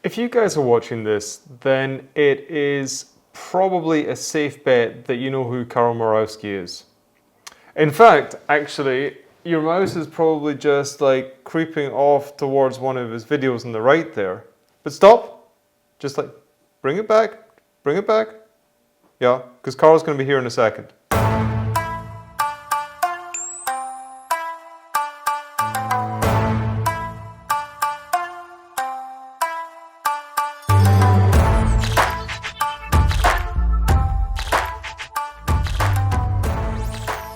If you guys are watching this, then it is probably a safe bet that you know who Carl Murawski is. In fact, actually, your mouse is probably just like creeping off towards one of his videos on the right there. But stop, just like bring it back. Yeah, because Carl's going to be here in a second.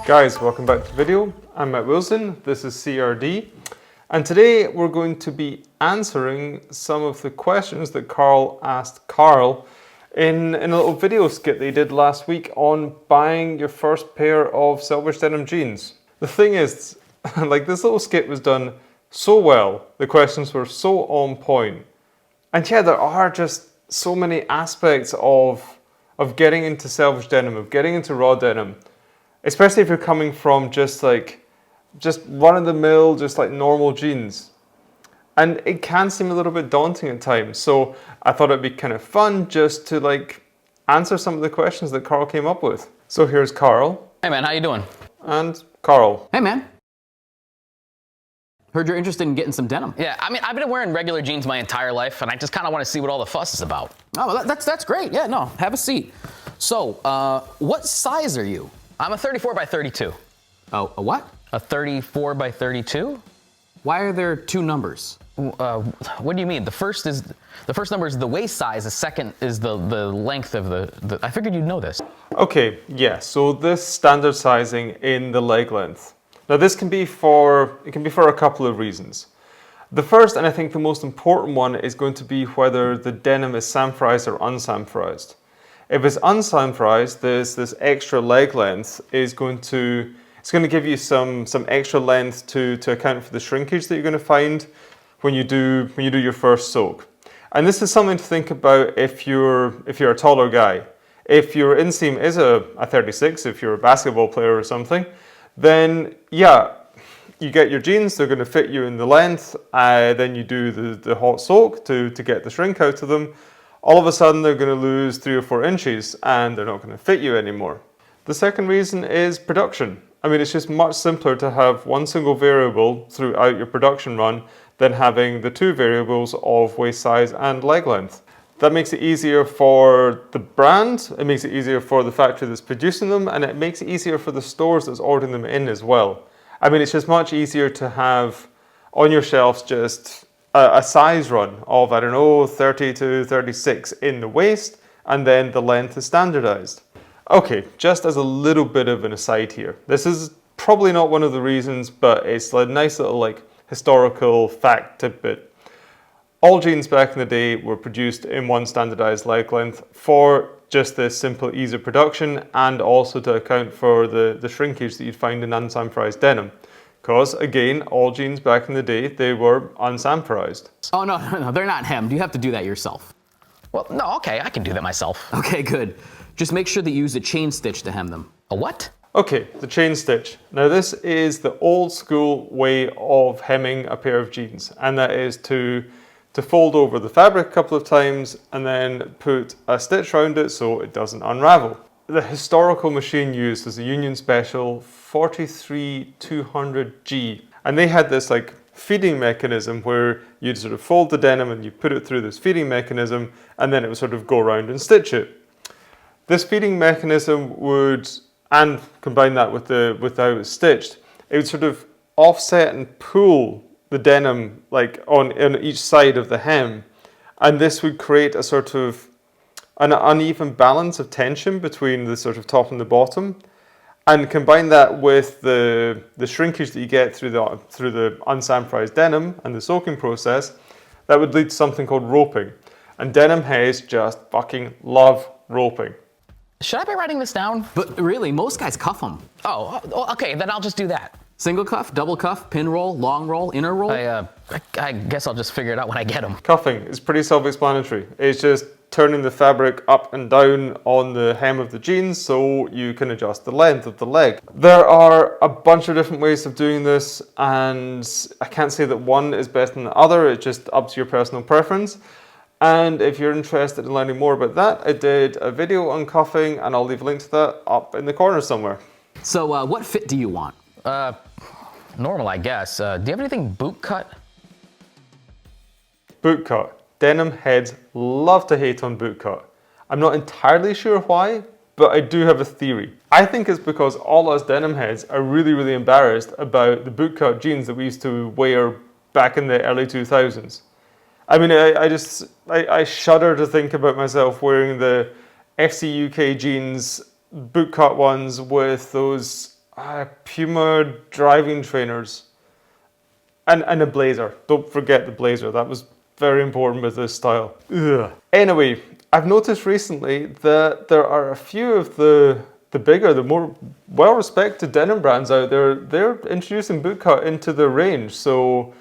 Guys, welcome back to the video. I'm Matt Wilson, this is CRD, and today we're going to be answering some of the questions that Carl asked Carl in a little video skit they did last week on buying your first pair of Salvage denim jeans. The thing is, like, this little skit was done so well, the questions were so on point, and yeah, there are just so many aspects of getting into Salvage denim, of getting into raw denim. Especially if you're coming from just run-of-the-mill, just like normal jeans. And it can seem a little bit daunting at times. So I thought it'd be kind of fun just to like answer some of the questions that Carl came up with. So here's Carl. Hey man, how you doing? And Carl. Hey man. Heard you're interested in getting some denim. Yeah, I mean, I've been wearing regular jeans my entire life, and I just kind of want to see what all the fuss is about. Oh, well, that's great. Yeah, no, have a seat. So, what size are you? I'm a 34 by 32. Oh, a what? A 34 by 32? Why are there two numbers? What do you mean? The first number is the waist size. The second is the length of the. I figured you'd know this. Okay, yeah. So this standard sizing in the leg length. Now this can be for a couple of reasons. The first, and I think the most important one, is going to be whether the denim is sanforized or unsanforized. If it's unsanforized, this extra leg length is going to give you some extra length to account for the shrinkage that you're going to find when you do your first soak. And this is something to think about if you're a taller guy. If your inseam is a 36, if you're a basketball player or something, then yeah, you get your jeans, they're going to fit you in the length, then you do the hot soak to get the shrink out of them. All of a sudden they're going to lose 3 or 4 inches and they're not going to fit you anymore. The second reason is production. I mean, it's just much simpler to have one single variable throughout your production run than having the 2 variables of waist size and leg length. That makes it easier for the brand, it makes it easier for the factory that's producing them, and it makes it easier for the stores that's ordering them in as well. I mean, it's just much easier to have on your shelves just a size run of, I don't know, 30 to 36 in the waist, and then the length is standardized. Okay, just as a little bit of an aside here, this is probably not one of the reasons, but it's a nice little like historical fact tidbit. All jeans back in the day were produced in one standardized leg length for just this simple ease of production, and also to account for the shrinkage that you'd find in unsanforized denim. Because, again, all jeans back in the day, they were unsanforized. Oh, no, they're not hemmed. You have to do that yourself. Well, no, okay, I can do that myself. Okay, good. Just make sure that you use a chain stitch to hem them. A what? Okay, the chain stitch. Now this is the old school way of hemming a pair of jeans, and that is to fold over the fabric a couple of times and then put a stitch around it so it doesn't unravel. The historical machine used was a Union Special 43200G, and they had this like feeding mechanism where you'd sort of fold the denim and you put it through this feeding mechanism, and then it would sort of go around and stitch it. This feeding mechanism would, and combine that with how it was stitched, it would sort of offset and pull the denim like on each side of the hem, and this would create a sort of an uneven balance of tension between the sort of top and the bottom, and combine that with the shrinkage that you get through the unsanforized denim and the soaking process, that would lead to something called roping. And denim heads just fucking love roping. Should I be writing this down? But really, most guys cuff them. Oh, okay, then I'll just do that. Single cuff, double cuff, pin roll, long roll, inner roll? I guess I'll just figure it out when I get them. Cuffing is pretty self-explanatory. It's just turning the fabric up and down on the hem of the jeans so you can adjust the length of the leg. There are a bunch of different ways of doing this, and I can't say that one is better than the other. It's just up to your personal preference. And if you're interested in learning more about that, I did a video on cuffing, and I'll leave a link to that up in the corner somewhere. So what fit do you want? Normal, I guess. Do you have anything boot cut? Boot cut. Denim heads love to hate on boot cut. I'm not entirely sure why, but I do have a theory. I think it's because all us denim heads are really, really embarrassed about the boot cut jeans that we used to wear back in the early 2000s. I mean, I shudder to think about myself wearing the FC UK jeans, boot cut ones with those Puma driving trainers and a blazer. Don't forget the blazer. That was very important with this style. Ugh. Anyway, I've noticed recently that there are a few of the bigger, the more well-respected denim brands out there. They're introducing bootcut into their range. So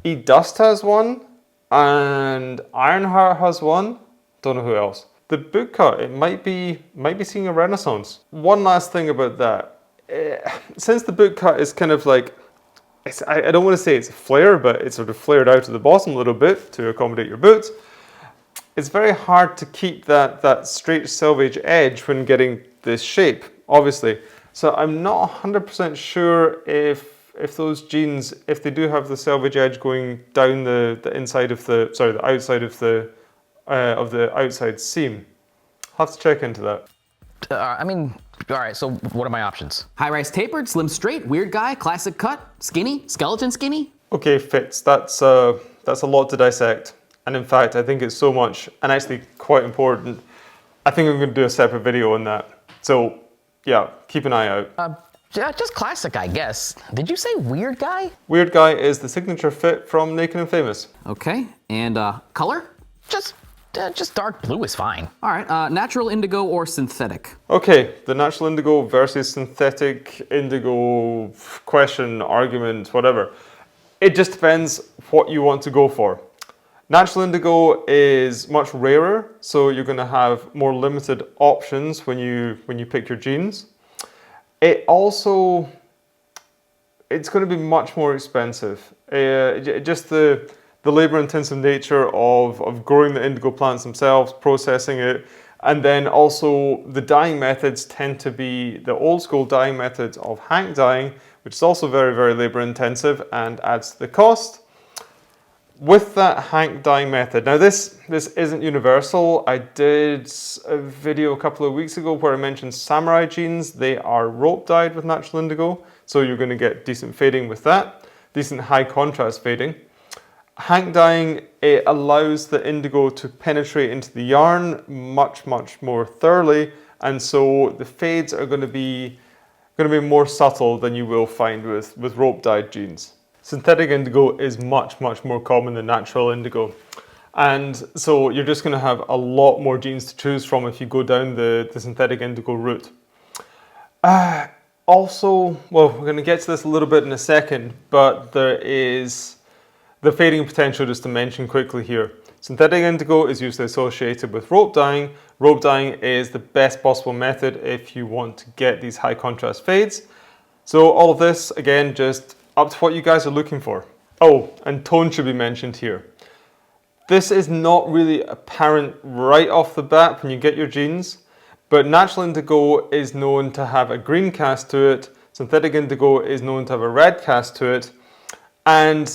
eDust has one, and Ironheart has one. Don't know who else. The bootcut, it might be seeing a renaissance. One last thing about that. Since the bootcut is kind of like, I don't want to say it's a flare, but it's sort of flared out to the bottom a little bit to accommodate your boots. It's very hard to keep that straight selvage edge when getting this shape, obviously. So I'm not 100% sure if those jeans, if they do have the selvage edge going down the inside of the outside of the outside seam. I'll have to check into that. I mean, all right, so what are my options? High-rise tapered, slim straight, weird guy, classic cut, skinny, skeleton skinny? Okay, fits. That's a lot to dissect. And in fact, I think it's so much, and actually quite important, I think I'm going to do a separate video on that. So yeah, keep an eye out. Yeah, just classic, I guess. Did you say weird guy? Weird guy is the signature fit from Naked and Famous. Okay, and color? Just dark blue is fine. All right, natural indigo or synthetic? Okay, the natural indigo versus synthetic indigo question, argument, whatever. It just depends what you want to go for. Natural indigo is much rarer, so you're going to have more limited options when you pick your jeans. It's going to be much more expensive. Just the labor-intensive nature of growing the indigo plants themselves, processing it, and then also the dyeing methods tend to be the old-school dyeing methods of hank dyeing, which is also very, very labor-intensive and adds to the cost. With that hank dyeing method, now this isn't universal. I did a video a couple of weeks ago where I mentioned samurai jeans. They are rope dyed with natural indigo, so you're going to get decent fading with that, decent high contrast fading. Hank dyeing, it allows the indigo to penetrate into the yarn much, much more thoroughly, and so the fades are going to be more subtle than you will find with rope dyed jeans. Synthetic indigo is much, much more common than natural indigo. And so you're just going to have a lot more jeans to choose from if you go down the synthetic indigo route. Also, well, we're going to get to this a little bit in a second, but there is the fading potential, just to mention quickly here. Synthetic indigo is usually associated with rope dyeing. Rope dyeing is the best possible method if you want to get these high contrast fades. So all of this, again, just up to what you guys are looking for. Oh, and tone should be mentioned here. This is not really apparent right off the bat when you get your jeans, but natural indigo is known to have a green cast to it. Synthetic indigo is known to have a red cast to it. And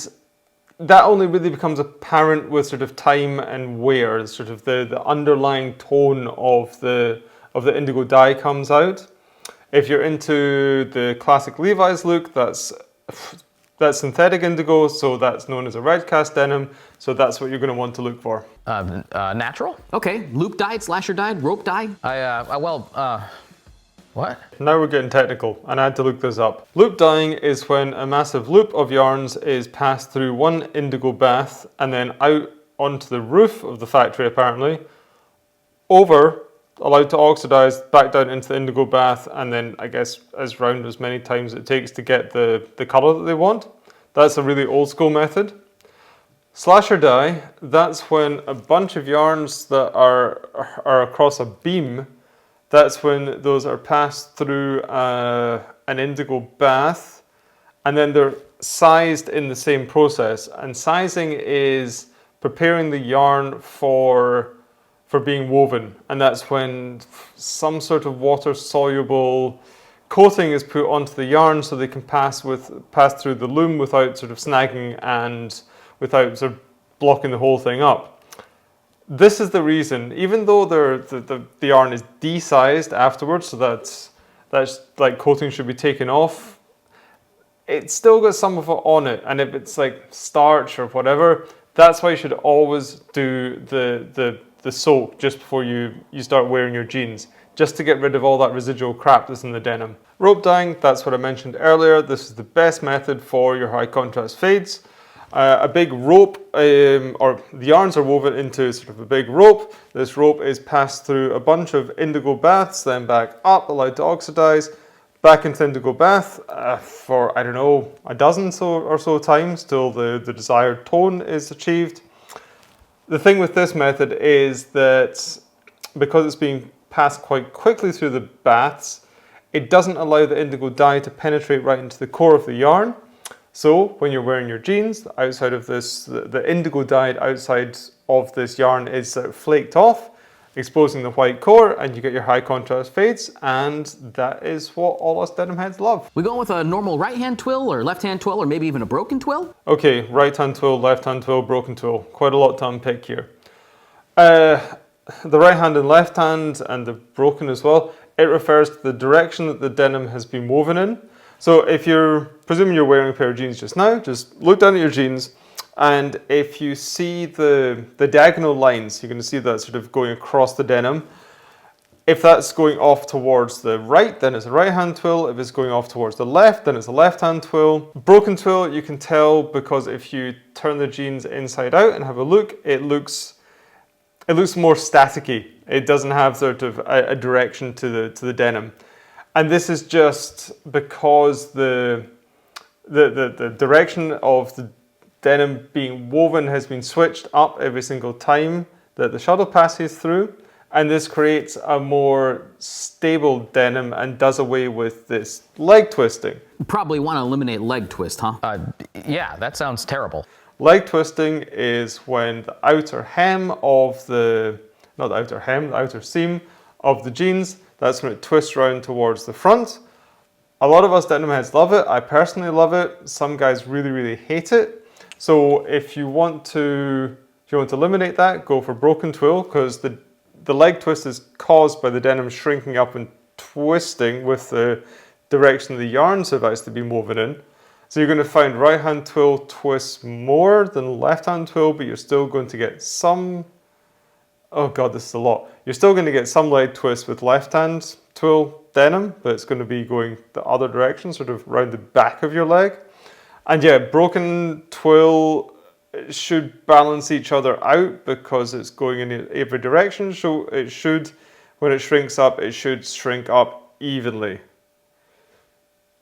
that only really becomes apparent with sort of time and wear, sort of the underlying tone of the indigo dye comes out. If you're into the classic Levi's look, that's synthetic indigo, so that's known as a red cast denim, so that's what you're going to want to look for. Natural? Okay, loop dyed, slasher dyed, rope dye? What? Now we're getting technical, and I had to look this up. Loop dyeing is when a massive loop of yarns is passed through one indigo bath and then out onto the roof of the factory, apparently, allowed to oxidize, back down into the indigo bath, and then I guess as round as many times it takes to get the color that they want. That's a really old school method. Slasher dye, that's when a bunch of yarns that are across a beam, that's when those are passed through an indigo bath, and then they're sized in the same process. And sizing is preparing the yarn for being woven, and that's when some sort of water-soluble coating is put onto the yarn so they can pass through the loom without sort of snagging and without sort of blocking the whole thing up. This is the reason, even though the yarn is de-sized afterwards, so that's like coating should be taken off, it's still got some of it on it, and if it's like starch or whatever, that's why you should always do the soak just before you start wearing your jeans, just to get rid of all that residual crap that's in the denim. Rope dyeing, that's what I mentioned earlier. This is the best method for your high contrast fades. A big rope, or the yarns are woven into sort of a big rope. This rope is passed through a bunch of indigo baths, then back up, allowed to oxidize, back into indigo bath for, I don't know, a dozen or so times till the desired tone is achieved. The thing with this method is that because it's being passed quite quickly through the baths, it doesn't allow the indigo dye to penetrate right into the core of the yarn. So when you're wearing your jeans, outside of this, the indigo dyed outside of this yarn is flaked off, exposing the white core, and you get your high contrast fades, and that is what all us denim heads love. We going with a normal right hand twill or left hand twill or maybe even a broken twill? Okay, right hand twill, left hand twill, broken twill. Quite a lot to unpick here. The right hand and left hand and the broken as well, it refers to the direction that the denim has been woven in. So if you're presuming you're wearing a pair of jeans just now, just look down at your jeans, and if you see the diagonal lines, you're going to see that sort of going across the denim. If that's going off towards the right, then it's a right hand twill. If it's going off towards the left, then it's a left hand twill. Broken twill, you can tell because if you turn the jeans inside out and have a look, it looks more staticky. It doesn't have sort of a direction to the denim. And this is just because the direction of the denim being woven has been switched up every single time that the shuttle passes through, and this creates a more stable denim and does away with this leg twisting. Probably want to eliminate leg twist, huh? Yeah, that sounds terrible. Leg twisting is when the outer hem of the outer seam of the jeans, that's when it twists around towards the front. A lot of us denim heads love it. I personally love it. Some guys really, really hate it. So if you want to eliminate that, go for broken twill, because the leg twist is caused by the denim shrinking up and twisting with the direction the yarns have actually been woven in. So you're going to find right hand twill twists more than left hand twill, but you're still going to get some, oh god, this is a lot. You're still going to get some leg twist with left hand twill denim, but it's going to be going the other direction, sort of around the back of your leg. And yeah, broken twill should balance each other out because it's going in every direction. So it should, when it shrinks up, it should shrink up evenly.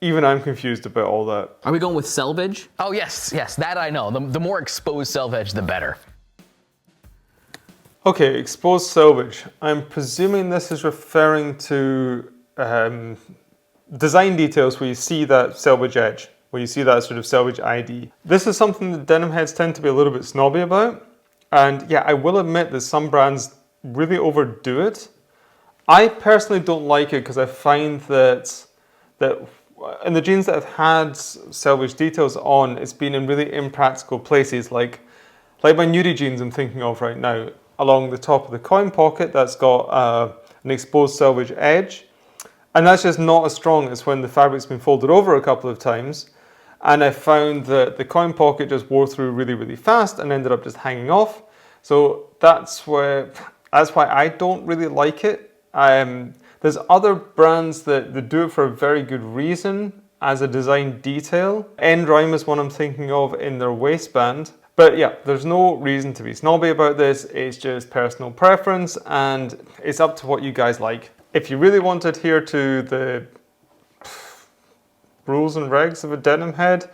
Even I'm confused about all that. Are we going with selvage? Oh yes, that I know. The more exposed selvage, the better. Okay, exposed selvage. I'm presuming this is referring to design details where you see that selvage edge, where you see that sort of selvage ID. This is something that denim heads tend to be a little bit snobby about. And yeah, I will admit that some brands really overdo it. I personally don't like it because I find that in the jeans that have had selvage details on, it's been in really impractical places, like my nudie jeans I'm thinking of right now. Along the top of the coin pocket, that's got an exposed selvage edge. And that's just not as strong as when the fabric's been folded over a couple of times. And I found that the coin pocket just wore through really, really fast and ended up just hanging off. So that's why I don't really like it. There's other brands that do it for a very good reason as a design detail. End Rhyme is one I'm thinking of in their waistband. But yeah, there's no reason to be snobby about this. It's just personal preference and it's up to what you guys like. If you really want to adhere to the rules and regs of a denim head,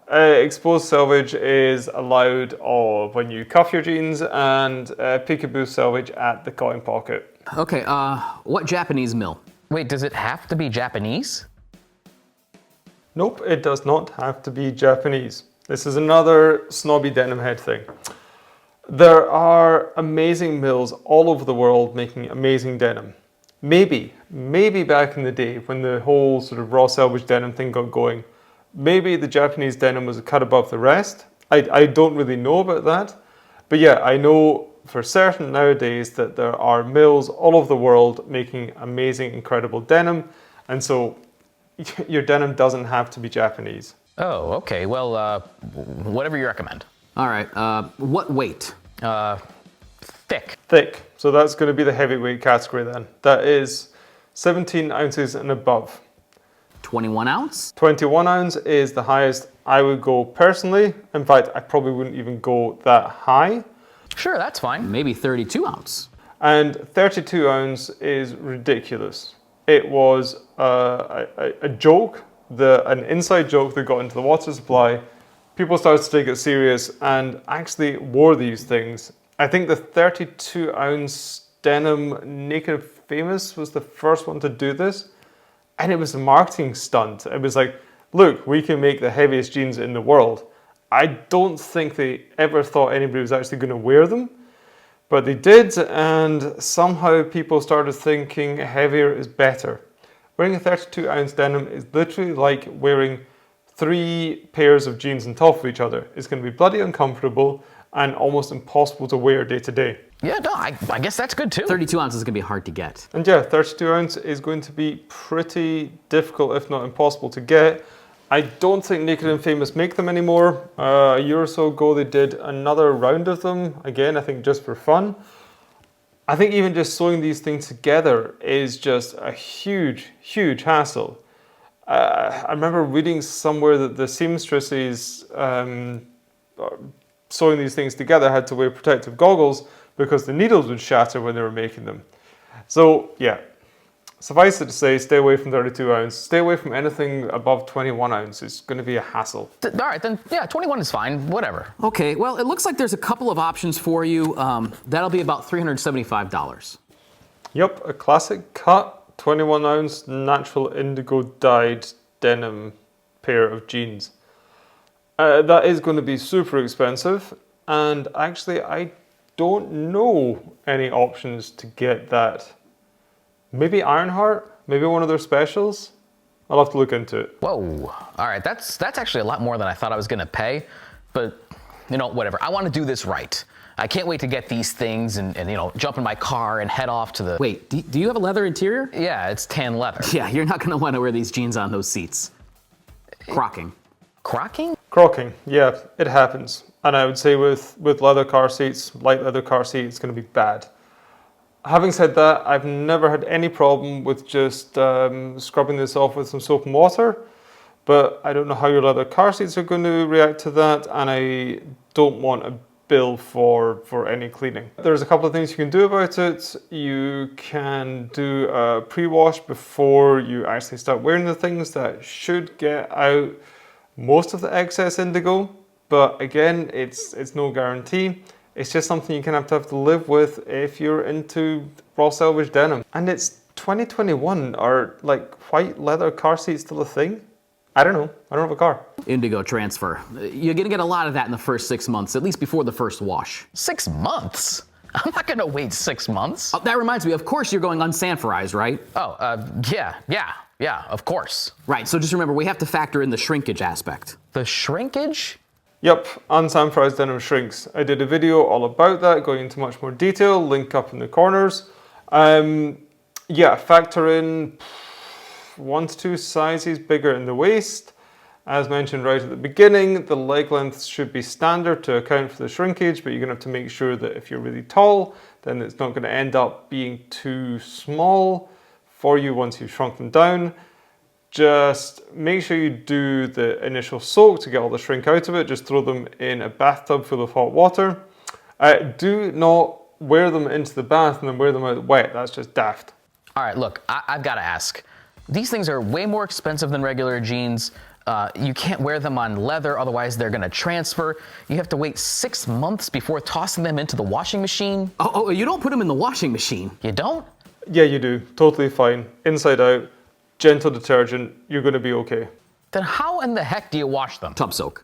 exposed selvage is allowed when you cuff your jeans, and peekaboo selvage at the coin pocket. Okay, what Japanese mill? Wait, does it have to be Japanese? Nope, it does not have to be Japanese. This is another snobby denim head thing. There are amazing mills all over the world making amazing denim. Maybe back in the day when the whole sort of raw selvage denim thing got going, maybe the Japanese denim was a cut above the rest. I don't really know about that. But yeah, I know for certain nowadays that there are mills all over the world making amazing, incredible denim. And so your denim doesn't have to be Japanese. Oh, okay. Well, whatever you recommend. All right, what weight? Thick. Thick. So that's going to be the heavyweight category then. That is 17 ounces and above. 21 ounce? 21 ounce is the highest I would go personally. In fact, I probably wouldn't even go that high. Sure, that's fine. Maybe 32 ounce. And 32 ounce is ridiculous. It was a joke, an inside joke that got into the water supply. People started to take it serious and actually wore these things. I think the 32 ounce denim Naked Famous was the first one to do this. And it was a marketing stunt. It was like, look, we can make the heaviest jeans in the world. I don't think they ever thought anybody was actually going to wear them. But they did, and somehow people started thinking heavier is better. Wearing a 32 ounce denim is literally like wearing 3 pairs of jeans on top of each other. It's going to be bloody uncomfortable and almost impossible to wear day to day. Yeah, no, I guess that's good too. 32 ounces is gonna be hard to get. And yeah, 32 ounce is going to be pretty difficult, if not impossible to get. I don't think Naked and Famous make them anymore. A year or so ago, they did another round of them. Again, I think just for fun. I think even just sewing these things together is just a huge, huge hassle. I remember reading somewhere that the seamstresses sewing these things together had to wear protective goggles because the needles would shatter when they were making them. So yeah, suffice it to say, stay away from 32 ounce. Stay away from anything above 21 ounce. It's going to be a hassle. All right, then, yeah, 21 is fine, whatever. Okay, well, it looks like there's a couple of options for you. That'll be about $375. Yep, a classic cut, 21 ounce natural indigo dyed denim pair of jeans. That is going to be super expensive, and actually I don't know any options to get that. Maybe Ironheart, maybe one of their specials. I'll have to look into it. Whoa, all right, that's actually a lot more than I thought I was gonna pay, but you know, whatever. I wanna do this right. I can't wait to get these things and you know, jump in my car and head off to the... Wait, do you have a leather interior? Yeah, it's tan leather. Yeah, you're not gonna wanna wear these jeans on those seats. Crocking. Crocking? Crocking, yeah, it happens. And I would say with leather car seats, light leather car seat, it's going to be bad. Having said that, I've never had any problem with just scrubbing this off with some soap and water, but I don't know how your leather car seats are going to react to that, and I don't want a bill for any cleaning. There's a couple of things you can do about it. You can do a pre-wash before you actually start wearing the things. That should get out most of the excess indigo, but again, it's no guarantee. It's just something you're gonna have to live with if you're into raw selvage denim. And it's 2021. Are like white leather car seats still a thing? I don't know. I don't have a car. Indigo transfer. You're gonna get a lot of that in the first 6 months, at least before the first wash. 6 months? I'm not gonna wait 6 months. Oh, that reminds me, of course you're going unsanforized, right? Oh, yeah, of course. Right, so just remember, we have to factor in the shrinkage aspect. The shrinkage? Yep, unsanforized denim shrinks. I did a video all about that, going into much more detail, link up in the corners. Yeah, factor in 1 to 2 sizes bigger in the waist. As mentioned right at the beginning, the leg length should be standard to account for the shrinkage, but you're gonna have to make sure that if you're really tall, then it's not gonna end up being too small for you once you've shrunk them down. Just make sure you do the initial soak to get all the shrink out of it. Just throw them in a bathtub full of hot water. Do not wear them into the bath and then wear them out wet. That's just daft. All right, look, I've gotta ask. These things are way more expensive than regular jeans. You can't wear them on leather, otherwise they're gonna transfer. You have to wait 6 months before tossing them into the washing machine. Oh, you don't put them in the washing machine. You don't? Yeah, you do. Totally fine. Inside out, gentle detergent, you're gonna be okay. Then how in the heck do you wash them? Tub soak.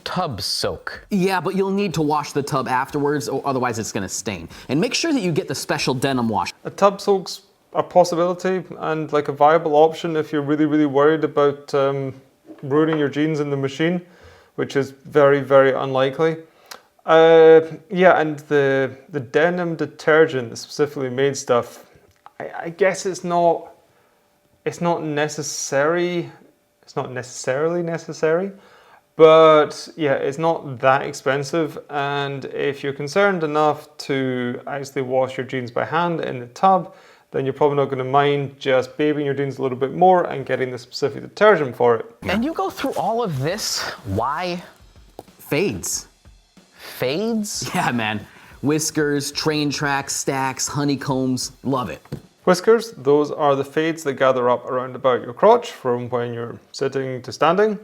tub soak. Yeah, but you'll need to wash the tub afterwards, or otherwise it's gonna stain. And make sure that you get the special denim wash. A tub soak's a possibility and like a viable option if you're really, really worried about ruining your jeans in the machine, which is very, very unlikely. Yeah, and the denim detergent, the specifically made stuff, I guess it's not necessary. It's not necessarily necessary, but yeah, it's not that expensive. And if you're concerned enough to actually wash your jeans by hand in the tub, then you're probably not going to mind just babying your jeans a little bit more and getting the specific detergent for it. And you go through all of this, why? Fades. Fades? Yeah, man. Whiskers, train tracks, stacks, honeycombs, love it. Whiskers, those are the fades that gather up around about your crotch from when you're sitting to standing.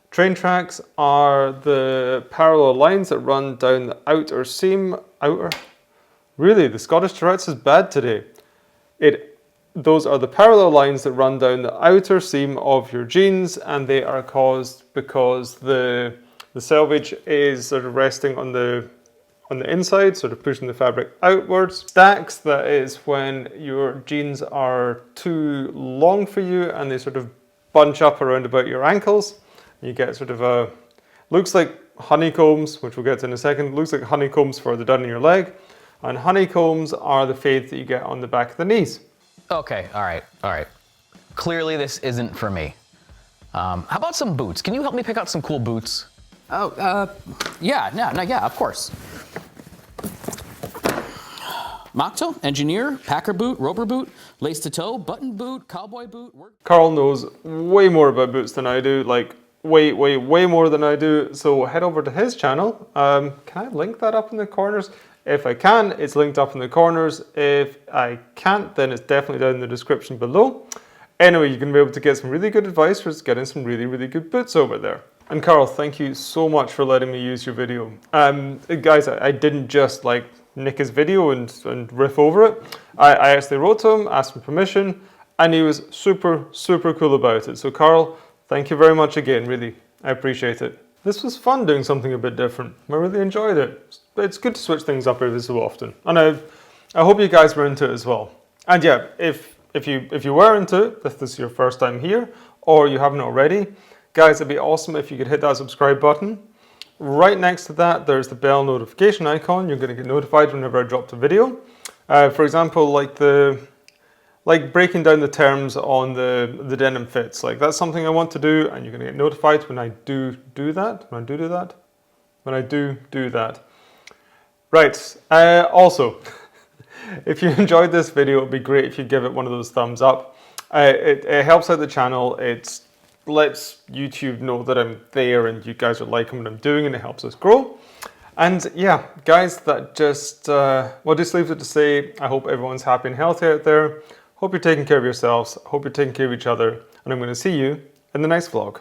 Train tracks are the parallel lines that run down the outer seam. Really, the Scottish Tourette's is bad today. Those are the parallel lines that run down the outer seam of your jeans, and they are caused because the selvage is sort of resting on the inside, sort of pushing the fabric outwards. Stacks, that is when your jeans are too long for you and they sort of bunch up around about your ankles. You get sort of a, looks like honeycombs, which we'll get to in a second, looks like honeycombs further down in your leg. And honeycombs are the fades that you get on the back of the knees. Okay, all right. Clearly this isn't for me. How about some boots? Can you help me pick out some cool boots? Oh, yeah, of course. Mock toe, engineer, packer boot, roper boot, lace to toe, button boot, cowboy boot. Carl knows way more about boots than I do, like way more than I do. So head over to his channel. Can I link that up in the corners? If I can, it's linked up in the corners. If I can't, then it's definitely down in the description below. Anyway, you're going to be able to get some really good advice for getting some really, really good boots over there. And Carl, thank you so much for letting me use your video. Guys, I didn't just like nick his video and riff over it. I actually wrote to him, asked for permission, and he was super, super cool about it. So Carl, thank you very much again, really. I appreciate it. This was fun doing something a bit different. I really enjoyed it. It's good to switch things up every so often. And I hope you guys were into it as well. And yeah, if you were into it, if this is your first time here, or you haven't already, guys, it'd be awesome if you could hit that subscribe button. Right next to that, there's the bell notification icon. You're going to get notified whenever I drop a video. For example, like breaking down the terms on the denim fits. Like that's something I want to do, and you're going to get notified when I do that. When I do that. Right. Also, if you enjoyed this video, it'd be great if you give it one of those thumbs up. It helps out the channel. It lets YouTube know that I'm there and you guys are liking what I'm doing, and it helps us grow. And yeah, guys, that just leaves it to say, I hope everyone's happy and healthy out there. Hope you're taking care of yourselves. Hope you're taking care of each other. And I'm going to see you in the next vlog.